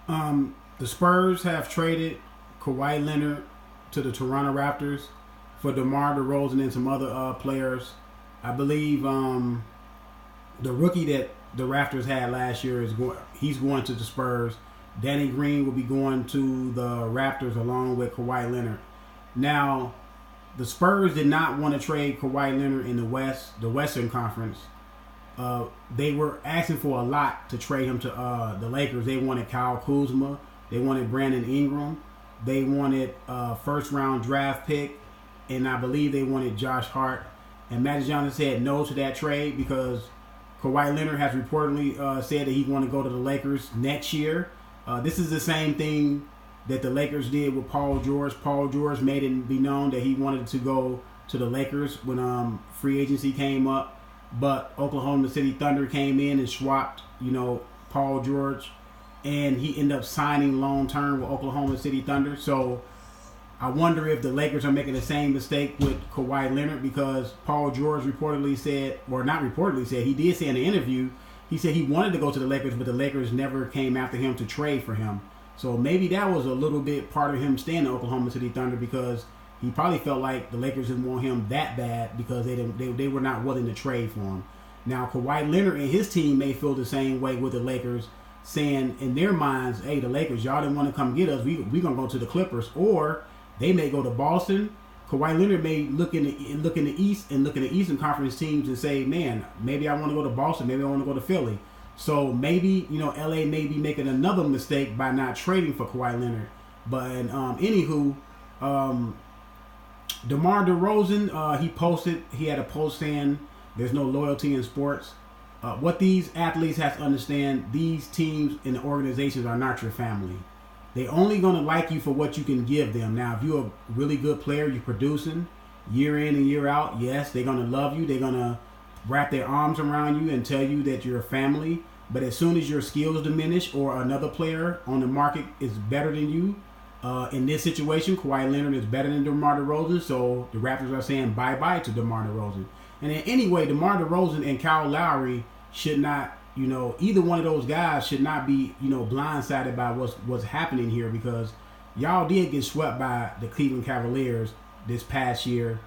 The Spurs have traded Kawhi Leonard to the Toronto Raptors for Demar Derozan and some other players. I believe the rookie that the Raptors had last year he's going to the Spurs. Danny Green will be going to the Raptors along with Kawhi Leonard. Now, the Spurs did not want to trade Kawhi Leonard in the Western Conference. They were asking for a lot to trade him to the Lakers. They wanted Kyle Kuzma. They wanted Brandon Ingram. They wanted a first-round draft pick. And I believe they wanted Josh Hart. And Magic Johnson said no to that trade because Kawhi Leonard has reportedly said that he want to go to the Lakers next year. This is the same thing that the Lakers did with Paul George. Paul George made it be known that he wanted to go to the Lakers when free agency came up. But Oklahoma City Thunder came in and swapped, Paul George. And he ended up signing long-term with Oklahoma City Thunder. So I wonder if the Lakers are making the same mistake with Kawhi Leonard because Paul George reportedly said, or not reportedly said, he did say in the interview, he said he wanted to go to the Lakers, but the Lakers never came after him to trade for him. So maybe that was a little bit part of him staying in Oklahoma City Thunder because he probably felt like the Lakers didn't want him that bad because they were not willing to trade for him. Now, Kawhi Leonard and his team may feel the same way with the Lakers, saying in their minds, hey, the Lakers, y'all didn't want to come get us. We're going to go to the Clippers. Or they may go to Boston. Kawhi Leonard may look in the East and look at the Eastern Conference teams and say, man, maybe I want to go to Boston. Maybe I want to go to Philly. So maybe, LA may be making another mistake by not trading for Kawhi Leonard. But anywho, DeMar DeRozan, he had a post saying there's no loyalty in sports. What these athletes have to understand, these teams and organizations are not your family. They only going to like you for what you can give them. Now, if you're a really good player, you're producing year in and year out, yes, they're going to love you. They're going to wrap their arms around you and tell you that you're a family. But as soon as your skills diminish or another player on the market is better than you, in this situation, Kawhi Leonard is better than DeMar DeRozan, so the Raptors are saying bye-bye to DeMar DeRozan. And then anyway, DeMar DeRozan and Kyle Lowry should not, either one of those guys should not be, blindsided by what's happening here because y'all did get swept by the Cleveland Cavaliers this past year.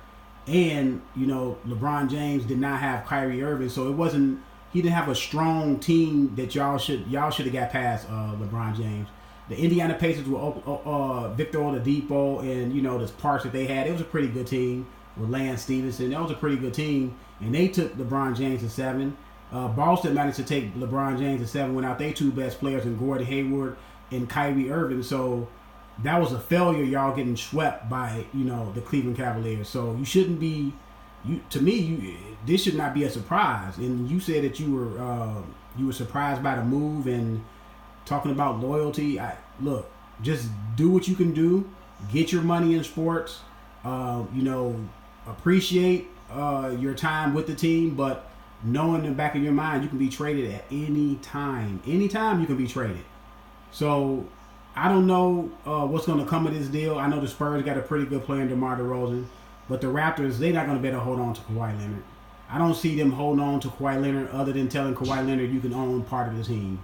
And, LeBron James did not have Kyrie Irving, so he didn't have a strong team that y'all should have got past LeBron James. The Indiana Pacers with Victor Oladipo and, the parts that they had, it was a pretty good team with Lance Stevenson. That was a pretty good team, and they took LeBron James to 7. Boston managed to take LeBron James to 7 without their two best players in Gordon Hayward and Kyrie Irving. So that was a failure, y'all getting swept by, the Cleveland Cavaliers. So you shouldn't be, this should not be a surprise. And you said that you were surprised by the move and talking about loyalty. Look, just do what you can do. Get your money in sports. Appreciate your time with the team, but know in the back of your mind you can be traded at any time. Anytime you can be traded. So I don't know what's going to come of this deal. I know the Spurs got a pretty good player in DeMar DeRozan, but the Raptors, they're not going to be able to hold on to Kawhi Leonard. I don't see them holding on to Kawhi Leonard other than telling Kawhi Leonard you can own part of the team.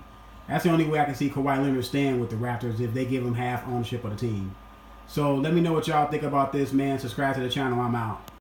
That's the only way I can see Kawhi Leonard staying with the Raptors if they give him half ownership of the team. So let me know what y'all think about this, man. Subscribe to the channel. I'm out.